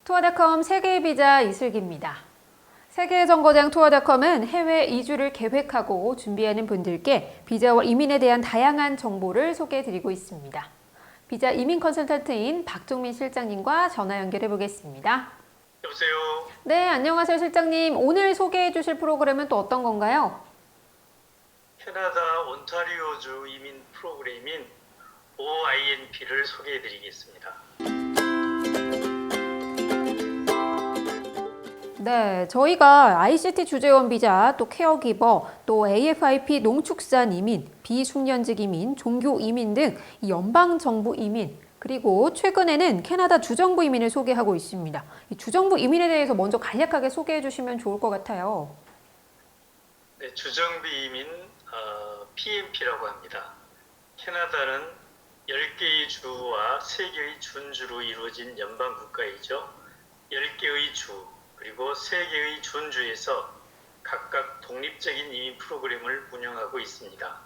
투어닷컴 세계 비자 이슬기입니다. 세계 정거장 투어닷컴은 해외 이주를 계획하고 준비하는 분들께 비자와 이민에 대한 다양한 정보를 소개해드리고 있습니다. 비자 이민 컨설턴트인 박종민 실장님과 전화 연결해 보겠습니다. 여보세요. 네, 안녕하세요 실장님. 오늘 소개해 주실 프로그램은 또 어떤 건가요? 캐나다 온타리오주 이민 프로그램인 OINP를 소개해 드리겠습니다. 네, 저희가 ICT 주재원 비자, 또 케어기버, 또 AFIP 농축산 이민, 비숙련직 이민, 종교 이민 등 연방정부 이민, 그리고 최근에는 캐나다 주정부 이민을 소개하고 있습니다. 이 주정부 이민에 대해서 먼저 간략하게 소개해 주시면 좋을 것 같아요. 네, 주정부 이민 PMP라고 합니다. 캐나다는 10개의 주와 3개의 준주로 이루어진 연방 국가이죠. 10개의 주 그리고 3개의 준주에서 각각 독립적인 이민 프로그램을 운영하고 있습니다.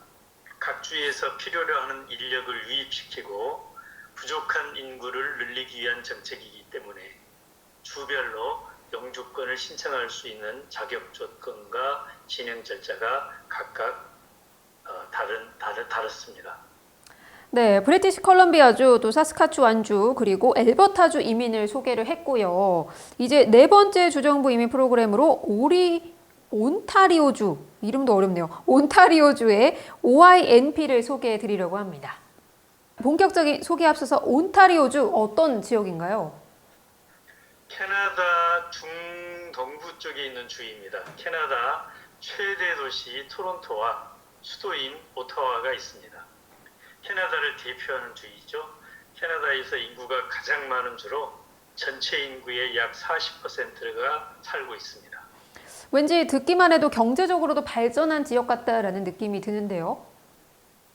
각 주에서 필요로 하는 인력을 유입시키고 부족한 인구를 늘리기 위한 정책이기 때문에 주별로 영주권을 신청할 수 있는 자격 조건과 진행 절차가 각각 다릅니다. 네, 브리티시 컬럼비아주, 또 사스카추완주, 그리고 엘버타주 이민을 소개를 했고요. 이제 네 번째 주정부 이민 프로그램으로 온타리오주, 이름도 어렵네요. 온타리오주의 OINP를 소개해 드리려고 합니다. 본격적인 소개 앞서서 온타리오주 어떤 지역인가요? 캐나다 중동부 쪽에 있는 주입니다. 캐나다 최대 도시 토론토와 수도인 오타와가 있습니다. 캐나다를 대표하는 주이죠. 캐나다에서 인구가 가장 많은 주로 전체 인구의 약 40%가 살고 있습니다. 왠지 듣기만 해도 경제적으로도 발전한 지역 같다라는 느낌이 드는데요.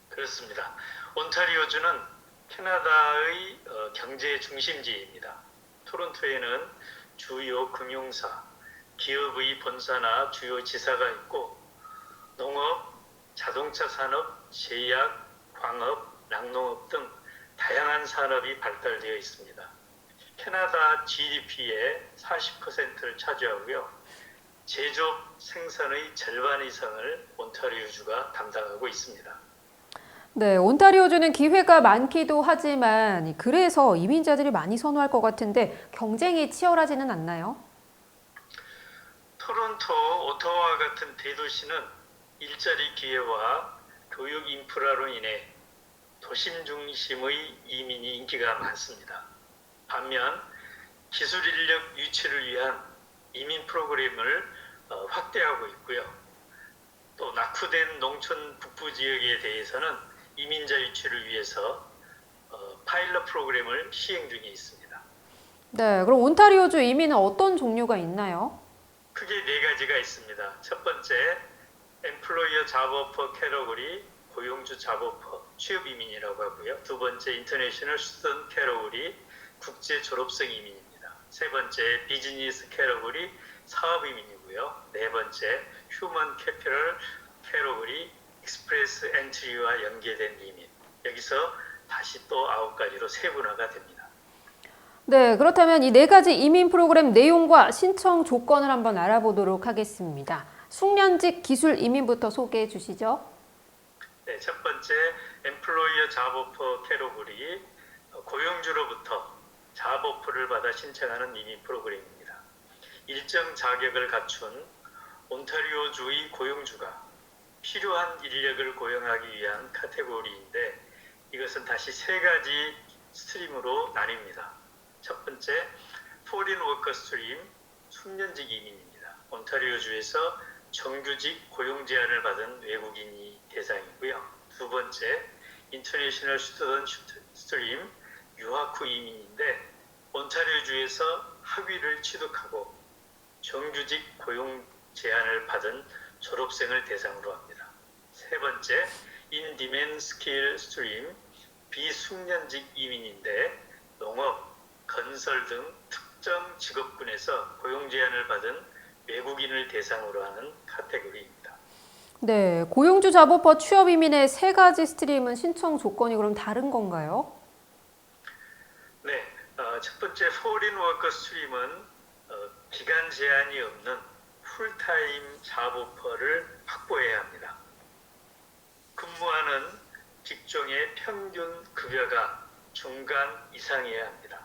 그렇습니다. 온타리오주는 캐나다의 경제 중심지입니다. 토론토에는 주요 금융사, 기업의 본사나 주요 지사가 있고 농업, 자동차 산업, 제약, 광업, 낙농업 등 다양한 산업이 발달되어 있습니다. 캐나다 GDP의 40%를 차지하고요. 제조업 생산의 절반 이상을 온타리오주가 담당하고 있습니다. 네, 온타리오주는 기회가 많기도 하지만 그래서 이민자들이 많이 선호할 것 같은데 경쟁이 치열하지는 않나요? 토론토, 오타와 같은 대도시는 일자리 기회와 교육 인프라로 인해 도심 중심의 이민이 인기가 많습니다. 반면 기술 인력 유치를 위한 이민 프로그램을 확대하고 있고요. 또 낙후된 농촌 북부 지역에 대해서는 이민자 유치를 위해서 파일럿 프로그램을 시행 중에 있습니다. 네, 그럼 온타리오주 이민은 어떤 종류가 있나요? 크게 4가지가 있습니다. 첫 번째, Employer Job Offer Category, 고용주 잡오퍼, 취업 이민이라고 하고요. 두 번째, International Student Category, 국제 졸업생 이민입니다. 세 번째, Business Category, 사업 이민이고요. 네 번째, Human Capital Category, Express Entry와 연계된 이민. 여기서 다시 또 9가지로 세분화가 됩니다. 네, 그렇다면 이 4가지 이민 프로그램 내용과 신청 조건을 한번 알아보도록 하겠습니다. 숙련직 기술 이민부터 소개해 주시죠. 네, 첫 번째, Employer Job Offer Category, 고용주로부터 잡오퍼를 받아 신청하는 이민 프로그램입니다. 일정 자격을 갖춘 온타리오주의 고용주가 필요한 인력을 고용하기 위한 카테고리인데 이것은 다시 3가지 스트림으로 나뉩니다. 첫 번째, Foreign Worker Stream, 숙련직 이민입니다. 온타리오주에서 정규직 고용 제한을 받은 외국인이 대상이고요. 두 번째, International Student Stream, 유학 후 이민인데 온타리오주에서 학위를 취득하고 정규직 고용 제한을 받은 졸업생을 대상으로 합니다. 세 번째, In-Demand Skill Stream, 비숙련직 이민인데 농업, 건설 등 특정 직업군에서 고용 제한을 받은 외국인을 대상으로 하는 카테고리입니다. 네, 고용주 잡오퍼 취업 이민의 3가지 스트림은 신청 조건이 그럼 다른 건가요? 네, 첫 번째 포린 워커 스트림은 기간 제한이 없는 풀타임 잡오퍼를 확보해야 합니다. 근무하는 직종의 평균 급여가 중간 이상이어야 합니다.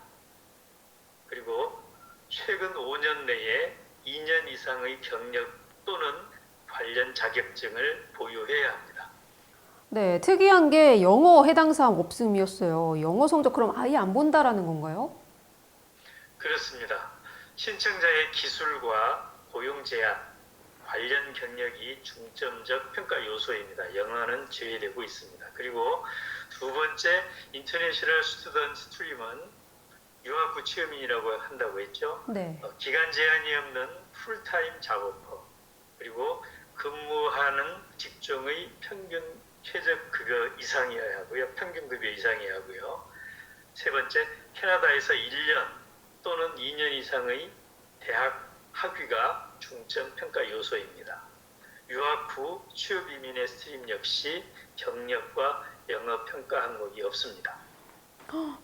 그리고 최근 5년 내에 2년 이상의 경력 또는 관련 자격증을 보유해야 합니다. 네, 특이한 게 영어 해당 사항 없음이었어요. 영어 성적 그럼 아예 안 본다라는 건가요? 그렇습니다. 신청자의 기술과 고용 제한, 관련 경력이 중점적 평가 요소입니다. 영어는 제외되고 있습니다. 그리고 두 번째, 인터내셔널 스튜던트 스트림은 유학부 취업인이라고 한다고 했죠. 네. 기간 제한이 없는 풀타임 잡오퍼, 그리고 근무하는 직종의 평균 최저급여 이상이어야 하고요. 평균급여 이상이어야 하고요. 세 번째, 캐나다에서 1년 또는 2년 이상의 대학 학위가 중점 평가 요소입니다. 유학 후 취업 이민의 스트림 역시 경력과 영어 평가 항목이 없습니다.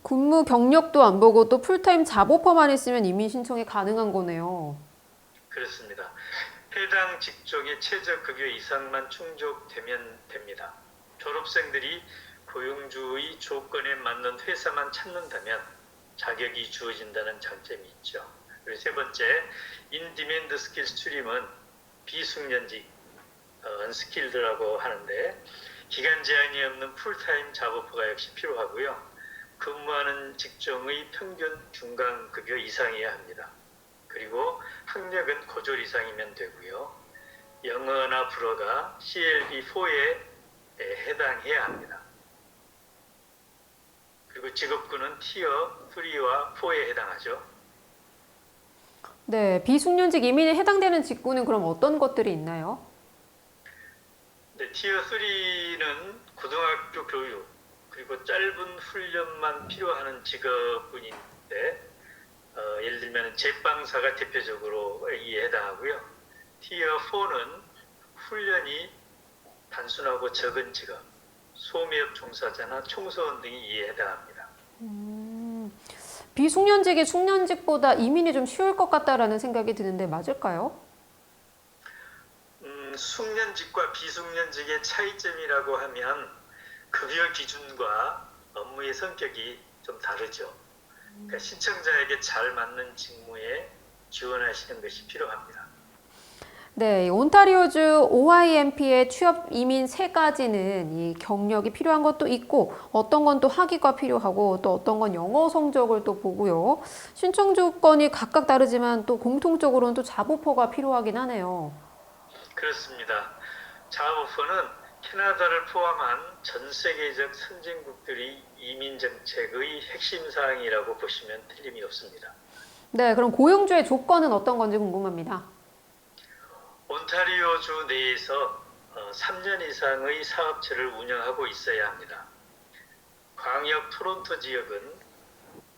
근무 경력도 안 보고 또 풀타임 잡오퍼만 있으면 이민 신청이 가능한 거네요. 그렇습니다. 해당 직종의 최저급여 이상만 충족되면 됩니다. 졸업생들이 고용주의 조건에 맞는 회사만 찾는다면 자격이 주어진다는 장점이 있죠. 그리고 세 번째, 인디맨드 스킬 스트림은 비숙련직, 언스킬드라고 하는데 기간 제한이 없는 풀타임 잡오퍼가 역시 필요하고요. 근무하는 직종의 평균 중간급여 이상이어야 합니다. 그리고 학력은 고졸 이상이면 되고요. 영어나 불어가 CLB4에 해당해야 합니다. 그리고 직업군은 티어 3와 4에 해당하죠. 네, 비숙련직 이민에 해당되는 직군은 그럼 어떤 것들이 있나요? 네, 티어 3는 고등학교 교육, 그리고 짧은 훈련만 필요한 직업군인데 예를 들면 제빵사가 대표적으로 이에 해당하고요. 티어 4는 훈련이 단순하고 적은 직업, 소매업 종사자나 청소원 등이 이에 해당합니다. 비숙련직이 숙련직보다 이민이 좀 쉬울 것 같다라는 생각이 드는데 맞을까요? 숙련직과 비숙련직의 차이점이라고 하면 급여 기준과 업무의 성격이 좀 다르죠. 그러니까 신청자에게 잘 맞는 직무에 지원하시는 것이 필요합니다. 네, 온타리오주 OIMP의 취업 이민 세 가지는 이 경력이 필요한 것도 있고 어떤 건 또 학위가 필요하고 또 어떤 건 영어 성적을 또 보고요. 신청 조건이 각각 다르지만 또 공통적으로는 또 잡오퍼가 필요하긴 하네요. 그렇습니다. 자오퍼는 캐나다를 포함한 전 세계적 선진국들이 이민 정책의 핵심 사항이라고 보시면 틀림이 없습니다. 네, 그럼 고용주의 조건은 어떤 건지 궁금합니다. 온타리오주 내에서 3년 이상의 사업체를 운영하고 있어야 합니다. 광역 토론토 지역은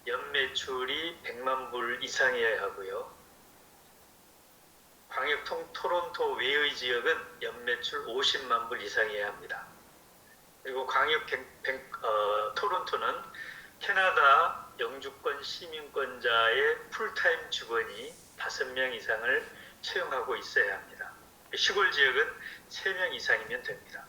연매출이 100만 불 이상이어야 하고요. 광역 토론토 외의 지역은 연매출 50만 불 이상이어야 합니다. 그리고 광역 토론토는 캐나다 영주권 시민권자의 풀타임 직원이 5명 이상을 채용하고 있어야 합니다. 시골 지역은 3명 이상이면 됩니다.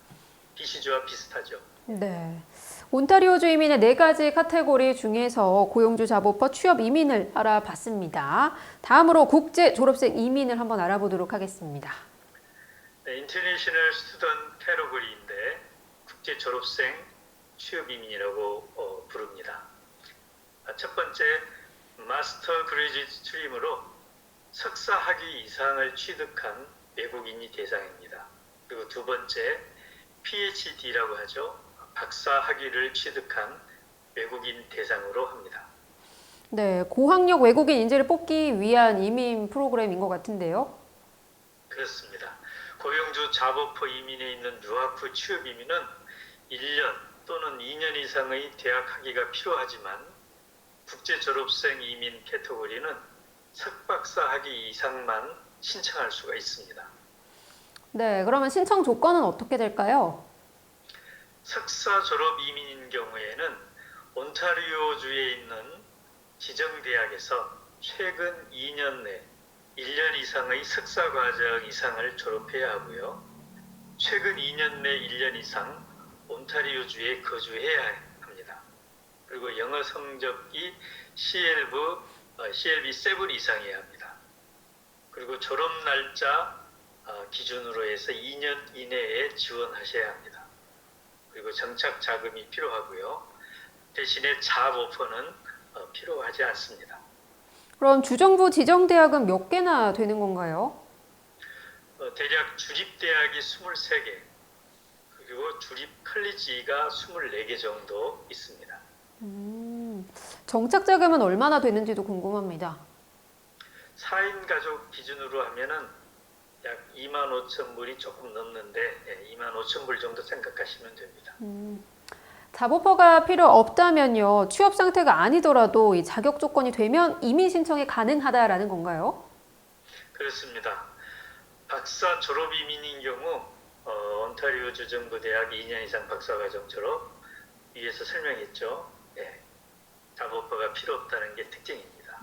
BC주와 비슷하죠. 네. 온타리오주 이민의 네 가지 카테고리 중에서 고용주 잡오퍼 취업 이민을 알아봤습니다. 다음으로 국제 졸업생 이민을 한번 알아보도록 하겠습니다. 네, 인터내셔널 스튜던트 캐러고리인데 국제 졸업생 취업 이민이라고 부릅니다. 첫 번째, 마스터 그레이지트 스트림으로 석사 학위 이상을 취득한 외국인이 대상입니다. 그리고 두 번째, PhD라고 하죠. 박사 학위를 취득한 외국인 대상으로 합니다. 네, 고학력 외국인 인재를 뽑기 위한 이민 프로그램인 것 같은데요. 그렇습니다. 고용주 잡오퍼 이민에 있는 유학 후 취업 이민은 1년 또는 2년 이상의 대학 학위가 필요하지만 국제 졸업생 이민 카테고리는 석박사 학위 이상만 신청할 수가 있습니다. 네, 그러면 신청 조건은 어떻게 될까요? 석사 졸업 이민인 경우에는 온타리오주에 있는 지정대학에서 최근 2년 내 1년 이상의 석사과정 이상을 졸업해야 하고요. 최근 2년 내 1년 이상 온타리오주에 거주해야 합니다. 그리고 영어 성적이 CLB 7 이상이어야 합니다. 그리고 졸업 날짜 기준으로 해서 2년 이내에 지원하셔야 합니다. 그리고 정착 자금이 필요하고요. 대신에 잡 오퍼는 필요하지 않습니다. 그럼 주정부 지정대학은 몇 개나 되는 건가요? 대략 주립대학이 23개, 그리고 주립 컬리지가 24개 정도 있습니다. 정착 자금은 얼마나 되는지도 궁금합니다. 4인 가족 기준으로 하면은 약 25,000불이 조금 넘는데 25,000불 정도 생각하시면 됩니다. 잡오퍼가 필요 없다면요. 취업 상태가 아니더라도 이 자격 조건이 되면 이민 신청이 가능하다라는 건가요? 그렇습니다. 박사 졸업 이민인 경우 온타리오 주정부 대학 2년 이상 박사과정 졸업, 위에서 설명했죠. 잡오퍼가 필요 없다는 게 특징입니다.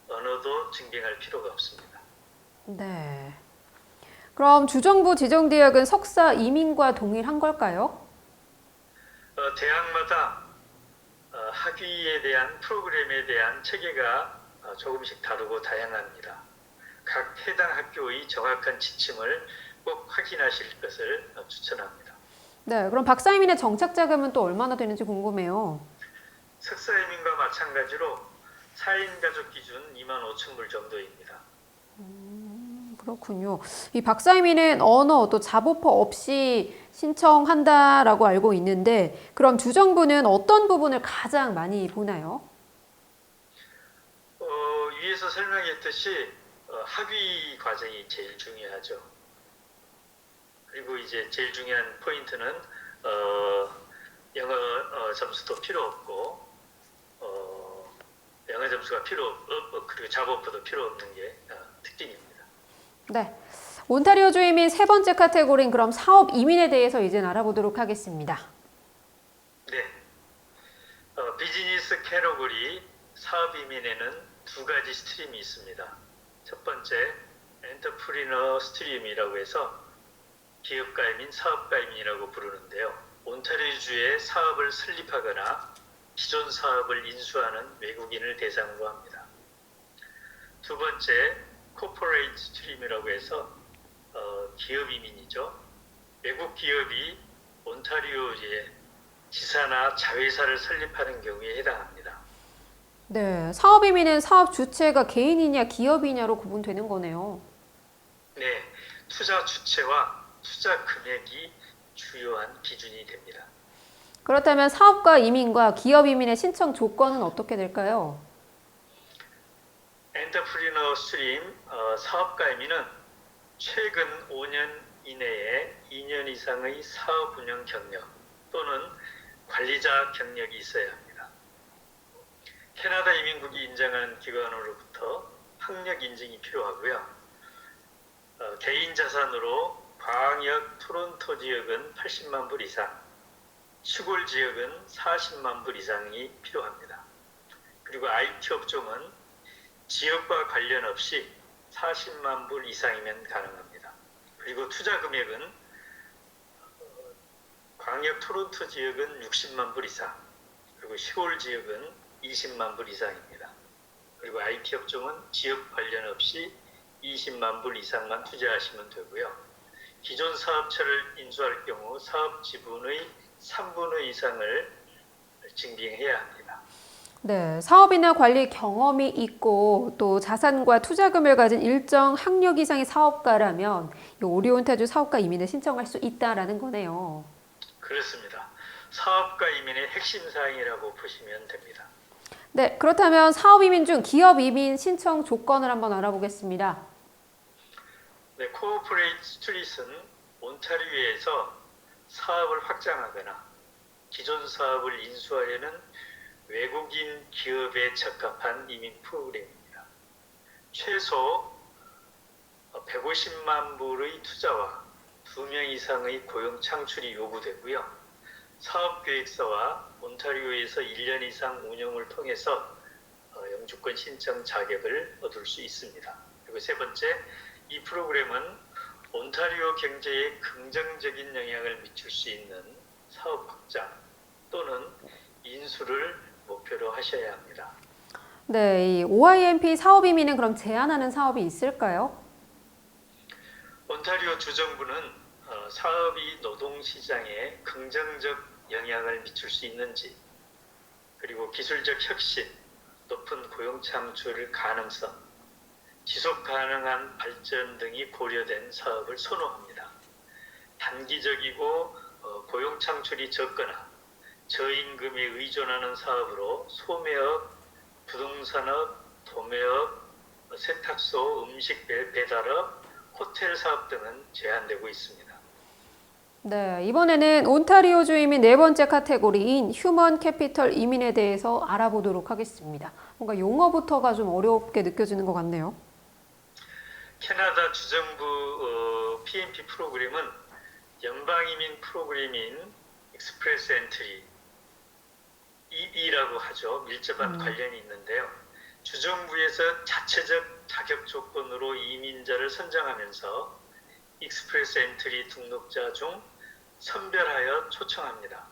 언어도 증빙할 필요가 없습니다. 네. 그럼 주정부 지정대학은 석사 이민과 동일한 걸까요? 대학마다 학위에 대한 프로그램에 대한 체계가 조금씩 다르고 다양합니다. 각 해당 학교의 정확한 지침을 꼭 확인하실 것을 추천합니다. 네. 그럼 박사 이민의 정착 자금은 또 얼마나 되는지 궁금해요. 석사 이민과 마찬가지로 4인 가족 기준 25,000불 정도입니다. 그렇군요. 이 박사 이민은 언어 또 잡오퍼 없이 신청한다라고 알고 있는데 그럼 주정부는 어떤 부분을 가장 많이 보나요? 위에서 설명했듯이 학위 과정이 제일 중요하죠. 그리고 이제 제일 중요한 포인트는 영어 점수도 필요 없고 영어 점수가 필요 없고 그리고 잡오퍼도 필요 없는 게 특징입니다. 네. 온타리오주 이민 세 번째 카테고리인 그럼 사업 이민에 대해서 이제 알아보도록 하겠습니다. 네. 비즈니스 캐러고리 사업 이민에는 두 가지 스트림이 있습니다. 첫 번째, 엔터프리너 스트림이라고 해서 기업가 이민, 사업가 이민이라고 부르는데요. 온타리오주에 사업을 설립하거나 기존 사업을 인수하는 외국인을 대상으로 합니다. 두 번째, 코퍼레이트 스트림이라고 해서 기업 이민이죠. 외국 기업이 온타리오주에 지사나 자회사를 설립하는 경우에 해당합니다. 네. 사업 이민은 사업 주체가 개인이냐 기업이냐로 구분되는 거네요. 네, 투자 주체와 투자 금액이 주요한 기준이 됩니다. 그렇다면 사업가 이민과 기업 이민의 신청 조건은 어떻게 될까요? 엔터프리너 스트림 사업가 이민은 최근 5년 이내에 2년 이상의 사업 운영 경력 또는 관리자 경력이 있어야 합니다. 캐나다 이민국이 인정하는 기관으로부터 학력 인증이 필요하고요. 개인 자산으로 광역 토론토 지역은 80만 불 이상, 시골 지역은 40만 불 이상이 필요합니다. 그리고 IT 업종은 지역과 관련 없이 40만 불 이상이면 가능합니다. 그리고 투자 금액은 광역 토론토 지역은 60만 불 이상, 그리고 시골 지역은 20만 불 이상입니다. 그리고 IT 업종은 지역 관련 없이 20만 불 이상만 투자하시면 되고요. 기존 사업체를 인수할 경우 사업 지분의 3분의 이상을 증빙해야 합니다. 네, 사업이나 관리 경험이 있고 또 자산과 투자금을 가진 일정 학력 이상의 사업가라면 이 오리온타주 사업가 이민을 신청할 수 있다라는 거네요. 그렇습니다. 사업가 이민의 핵심 사항이라고 보시면 됩니다. 네, 그렇다면 사업 이민 중 기업 이민 신청 조건을 한번 알아보겠습니다. 네, 코오퍼레이트 스트릿은 온타리오에서 사업을 확장하거나 기존 사업을 인수하려는 외국인 기업에 적합한 이민 프로그램입니다. 최소 150만 불의 투자와 2명 이상의 고용 창출이 요구되고요. 사업계획서와 온타리오에서 1년 이상 운영을 통해서 영주권 신청 자격을 얻을 수 있습니다. 그리고 세 번째, 이 프로그램은 온타리오 경제에 긍정적인 영향을 미칠 수 있는 사업 확장 또는 인수를 목표로 하셔야 합니다. 네, 이 OIMP 사업 이민은 그럼 제한하는 사업이 있을까요? 온타리오 주정부는 사업이 노동시장에 긍정적 영향을 미칠 수 있는지, 그리고 기술적 혁신, 높은 고용 창출 가능성, 지속 가능한 발전 등이 고려된 사업을 선호합니다. 단기적이고 고용 창출이 적거나 저임금에 의존하는 사업으로 소매업, 부동산업, 도매업, 세탁소, 음식 배달업, 호텔 사업 등은 제한되고 있습니다. 네, 이번에는 온타리오주 이민 네 번째 카테고리인 휴먼 캐피털 이민에 대해서 알아보도록 하겠습니다. 뭔가 용어부터가 좀 어렵게 느껴지는 것 같네요. 캐나다 주정부 PNP 프로그램은 연방이민 프로그램인 익스프레스 엔트리 EE라고 하죠. 밀접한 관련이 있는데요. 주정부에서 자체적 자격 조건으로 이민자를 선정하면서 익스프레스 엔트리 등록자 중 선별하여 초청합니다.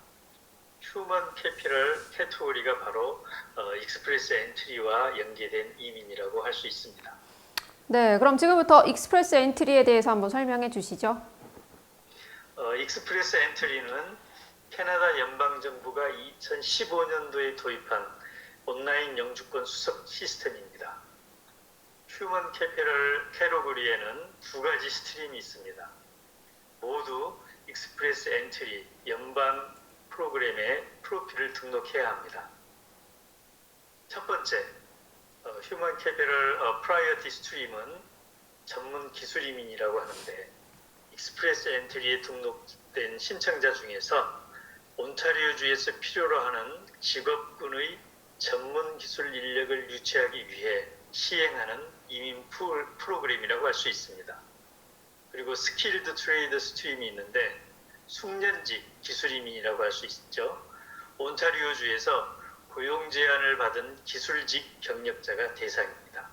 휴먼 캐피털 캐테고리가 바로 익스프레스 엔트리와 연계된 이민이라고 할 수 있습니다. 네, 그럼 지금부터 익스프레스 엔트리에 대해서 한번 설명해 주시죠. 익스프레스 엔트리는 캐나다 연방정부가 2015년도에 도입한 온라인 영주권 수석 시스템입니다. 휴먼 캐피털 캐테고리에는 두 가지 스트림이 있습니다. 모두 익스프레스 엔트리 연방 프로그램에 프로필을 등록해야 합니다. 첫 번째, 휴먼 캐피털 프라이어티 스트림은 전문 기술 이민이라고 하는데 익스프레스 엔트리에 등록된 신청자 중에서 온타리오주에서 필요로 하는 직업군의 전문 기술 인력을 유치하기 위해 시행하는 이민 프로그램이라고 할 수 있습니다. 그리고 스킬드 트레이드 스트림이 있는데 숙련직 기술 이민이라고 할 수 있죠. 온타리오주에서 고용 제한을 받은 기술직 경력자가 대상입니다.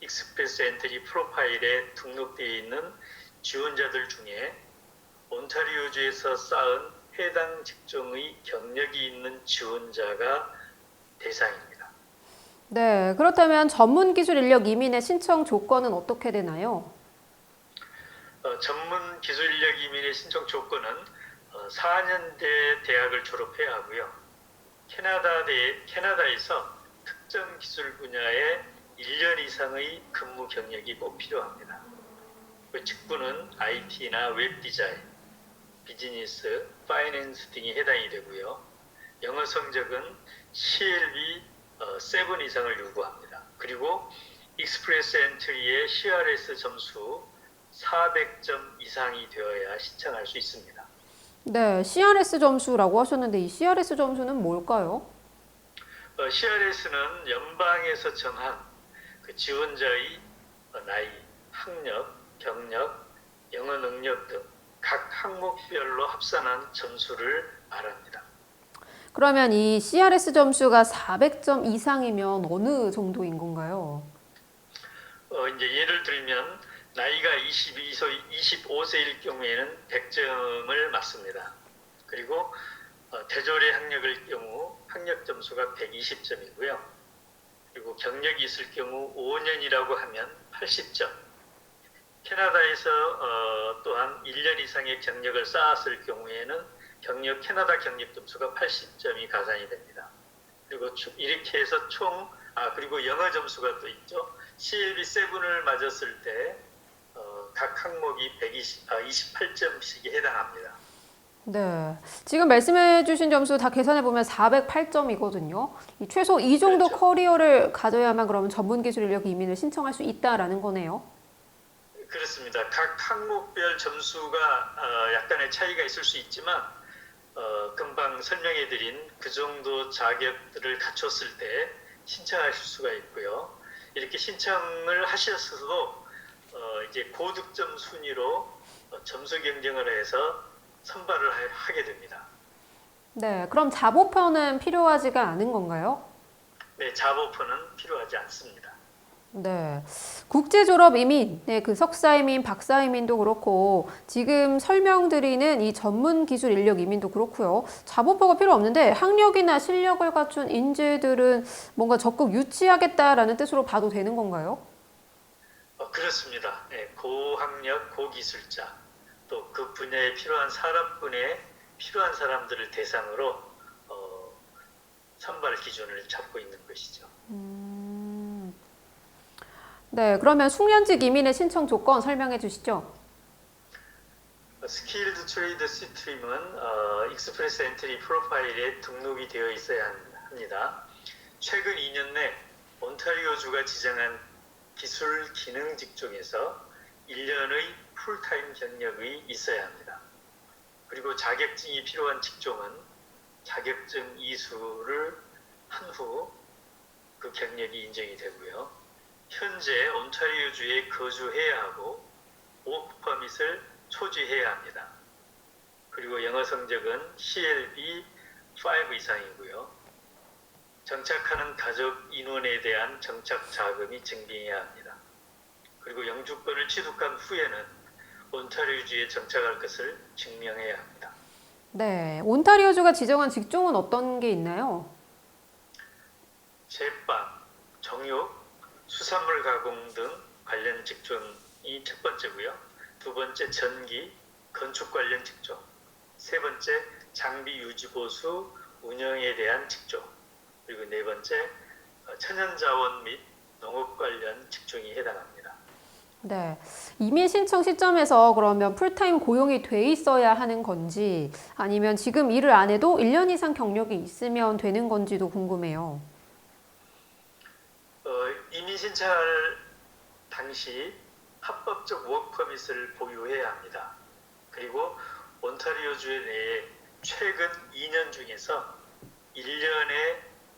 익스프레스 엔트리 프로파일에 등록되어 있는 지원자들 중에 온타리오주에서 쌓은 해당 직종의 경력이 있는 지원자가 대상입니다. 네, 그렇다면 전문 기술 인력 이민의 신청 조건은 어떻게 되나요? 전문 기술 인력 이민의 신청 조건은 4년대 대학을 졸업해야 하고요. 캐나다에서 특정 기술 분야에 1년 이상의 근무 경력이 꼭 필요합니다. 그 직군은 IT나 웹 디자인, 비즈니스, 파이낸스 등이 해당이 되고요. 영어 성적은 CLB 7 이상을 요구합니다. 그리고 익스프레스 엔트리의 CRS 점수 400점 이상이 되어야 신청할 수 있습니다. 네, CRS 점수라고 하셨는데 이 CRS 점수는 뭘까요? CRS는 연방에서 정한 그 지원자의 나이, 학력, 경력, 영어 능력 등 각 항목별로 합산한 점수를 말합니다. 그러면 이 CRS 점수가 400점 이상이면 어느 정도인 건가요? 이제 예를 들면 나이가 25세일 경우에는 100점을 맞습니다. 그리고 대졸의 학력일 경우 학력 점수가 120점이고요. 그리고 경력이 있을 경우 5년이라고 하면 80점. 캐나다에서 또한 1년 이상의 경력을 쌓았을 경우에는 캐나다 경력 점수가 80점이 가산이 됩니다. 그리고 이렇게 해서 그리고 영어 점수가 또 있죠. CLB 7을 맞았을 때 각 항목이 28점씩이 해당합니다. 네, 지금 말씀해 주신 점수 다 계산해 보면 408점이거든요. 최소 이 정도 그렇죠. 커리어를 가져야만 그러면 전문 기술 인력 이민을 신청할 수 있다라는 거네요. 그렇습니다. 각 항목별 점수가 약간의 차이가 있을 수 있지만 금방 설명해드린 그 정도 자격들을 갖췄을 때 신청하실 수가 있고요. 이렇게 신청을 하셨어도 이제 고득점 순위로 점수 경쟁을 해서 선발을 하게 됩니다. 네, 그럼 잡오퍼는 필요하지가 않은 건가요? 네, 잡오퍼는 필요하지 않습니다. 네. 국제 졸업 이민, 네, 그 석사 이민, 박사 이민도 그렇고 지금 설명드리는 이 전문 기술 인력 이민도 그렇고요. 잡오퍼가 필요 없는데 학력이나 실력을 갖춘 인재들은 뭔가 적극 유치하겠다라는 뜻으로 봐도 되는 건가요? 그렇습니다. 네, 고학력, 고기술자, 또 그 분야에 필요한 산업군에 필요한 사람들을 대상으로 선발 기준을 잡고 있는 것이죠. 네, 그러면 숙련직 이민의 신청 조건 설명해 주시죠. 스킬드 트레이드 스트림은 익스프레스 엔트리 프로파일에 등록이 되어 있어야 합니다. 최근 2년 내 온타리오주가 지정한 기술 기능 직종에서 1년의 풀타임 경력이 있어야 합니다. 그리고 자격증이 필요한 직종은 자격증 이수를 한 후 그 경력이 인정이 되고요. 현재 온타리오주에 거주해야 하고 워크 퍼밋을 소지해야 합니다. 그리고 영어 성적은 CLB 5 이상이고요. 정착하는 가족 인원에 대한 정착 자금이 증빙해야 합니다. 그리고 영주권을 취득한 후에는 온타리오주에 정착할 것을 증명해야 합니다. 네, 온타리오주가 지정한 직종은 어떤 게 있나요? 제빵, 정육, 수산물 가공 등 관련 직종이 첫 번째고요. 두 번째 전기, 건축 관련 직종. 세 번째 장비 유지 보수, 운영에 대한 직종. 그리고 네 번째 천연자원 및 농업 관련 직종이 해당합니다. 네. 이민 신청 시점에서 그러면 풀타임 고용이 돼 있어야 하는 건지 아니면 지금 일을 안 해도 1년 이상 경력이 있으면 되는 건지도 궁금해요. 이민 신청할 당시 합법적 워크퍼밋을 보유해야 합니다. 그리고 온타리오주 내에 최근 2년 중에서 1년의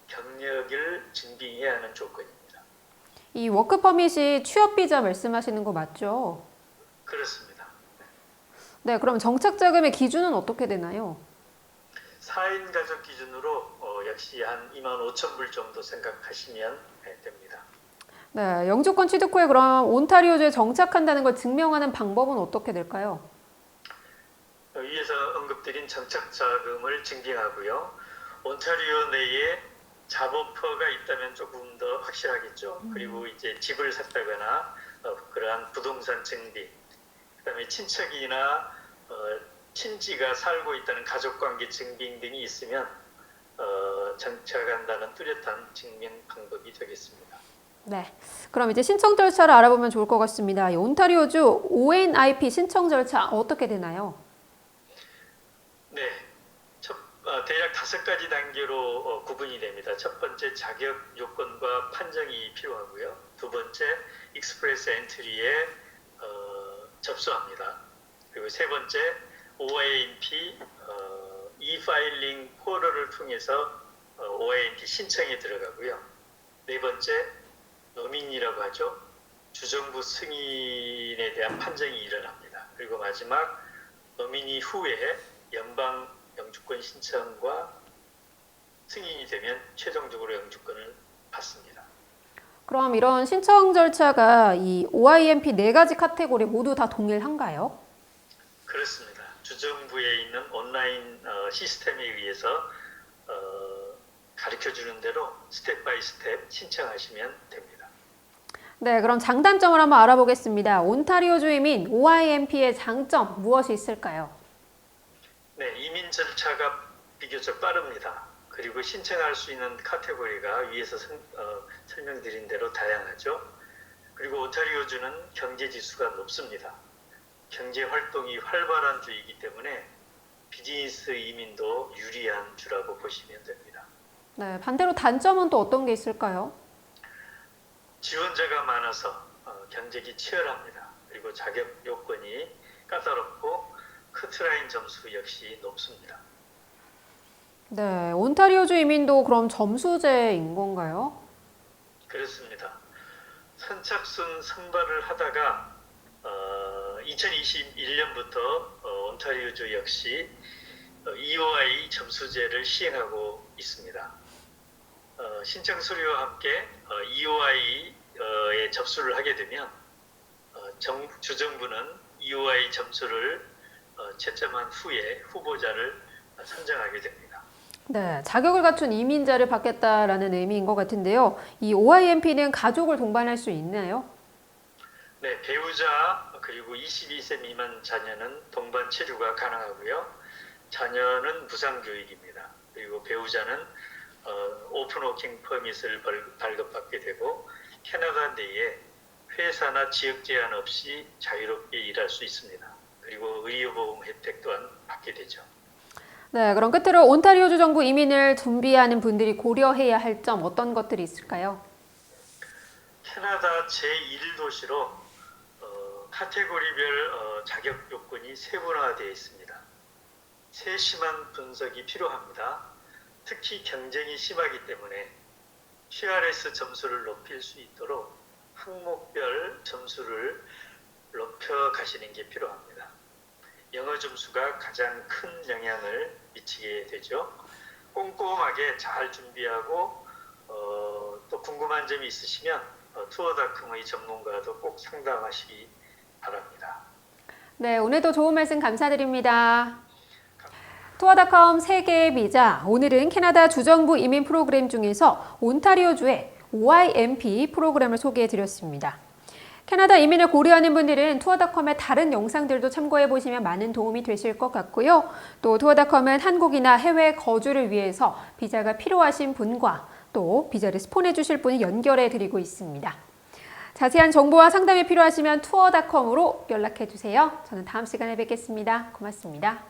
경력을 증빙해야 하는 조건입니다. 이 워크 퍼밋이 취업 비자 말씀하시는 거 맞죠? 그렇습니다. 네, 그럼 정착 자금의 기준은 어떻게 되나요? 4인 가족 기준으로 역시 한 2만 5천 불 정도 생각하시면 됩니다. 네, 영주권 취득 후에 그럼 온타리오주에 정착한다는 걸 증명하는 방법은 어떻게 될까요? 위에서 언급드린 정착 자금을 증빙하고요. 온타리오 내에 잡오퍼가 있다면 조금 더 확실하겠죠. 그리고 이제 집을 샀다거나 그러한 부동산 증빙, 그다음에 친척이나 친지가 살고 있다는 가족관계 증빙 등이 있으면 정착한다는 뚜렷한 증명 방법이 되겠습니다. 네, 그럼 이제 신청 절차를 알아보면 좋을 것 같습니다. 이 온타리오주 ONIP 신청 절차 어떻게 되나요? 네, 대략 5가지 단계로 구분이 됩니다. 첫 번째 자격 요건과 판정이 필요하고요. 두 번째 익스프레스 엔트리에 접수합니다. 그리고 세 번째 OINP e-파일링 포털을 통해서 OINP 신청에 들어가고요. 네 번째 노민이라고 하죠. 주정부 승인에 대한 판정이 일어납니다. 그리고 마지막 노민이 후에 연방 영주권 신청과 승인이 되면 최종적으로 영주권을 받습니다. 그럼 이런 신청 절차가 이 OIMP 네 가지 카테고리 모두 다 동일한가요? 그렇습니다. 주정부에 있는 온라인 시스템에 의해서 가르쳐주는 대로 스텝 바이 스텝 신청하시면 됩니다. 네, 그럼 장단점을 한번 알아보겠습니다. 온타리오주 이민 OIMP의 장점 무엇이 있을까요? 네, 이민 절차가 비교적 빠릅니다. 그리고 신청할 수 있는 카테고리가 위에서 설명드린 대로 다양하죠. 그리고 온타리오주는 경제 지수가 높습니다. 경제 활동이 활발한 주이기 때문에 비즈니스 이민도 유리한 주라고 보시면 됩니다. 네, 반대로 단점은 또 어떤 게 있을까요? 지원자가 많아서 경쟁이 치열합니다. 그리고 자격 요건이 까다롭고 커트라인 점수 역시 높습니다. 네, 온타리오주 이민도 그럼 점수제인 건가요? 그렇습니다. 선착순 선발을 하다가 2021년부터 온타리오주 역시 EOI 점수제를 시행하고 있습니다. 신청 서류와 함께 EOI에 접수를 하게 되면 주정부는 EOI 점수를 채점한 후에 후보자를 선정하게 됩니다. 네, 자격을 갖춘 이민자를 받겠다라는 의미인 것 같은데요. 이 OIMP는 가족을 동반할 수 있나요? 네, 배우자 그리고 22세 미만 자녀는 동반 체류가 가능하고요. 자녀는 무상교육입니다. 그리고 배우자는 오픈워킹 퍼밋을 발급받게 되고 캐나다 내에 회사나 지역 제한 없이 자유롭게 일할 수 있습니다. 그리고 의료보험 혜택 또한 받게 되죠. 네, 그럼 끝으로 온타리오주 정부 이민을 준비하는 분들이 고려해야 할 점 어떤 것들이 있을까요? 캐나다 제1도시로 카테고리별 자격 요건이 세분화되어 있습니다. 세심한 분석이 필요합니다. 특히 경쟁이 심하기 때문에 QRS 점수를 높일 수 있도록 항목별 점수를 높여 가시는 게 필요합니다. 영어 점수가 가장 큰 영향을 미치게 되죠. 꼼꼼하게 잘 준비하고 또 궁금한 점이 있으시면 투어닷컴의 전문가도 꼭 상담하시기 바랍니다. 네, 오늘도 좋은 말씀 감사드립니다. 투어닷컴 세계 비자, 오늘은 캐나다 주정부 이민 프로그램 중에서 온타리오주의 OIMP 프로그램을 소개해 드렸습니다. 캐나다 이민을 고려하는 분들은 투어닷컴의 다른 영상들도 참고해 보시면 많은 도움이 되실 것 같고요. 또 투어닷컴은 한국이나 해외 거주를 위해서 비자가 필요하신 분과 또 비자를 스폰해 주실 분을 연결해 드리고 있습니다. 자세한 정보와 상담이 필요하시면 투어닷컴으로 연락해 주세요. 저는 다음 시간에 뵙겠습니다. 고맙습니다.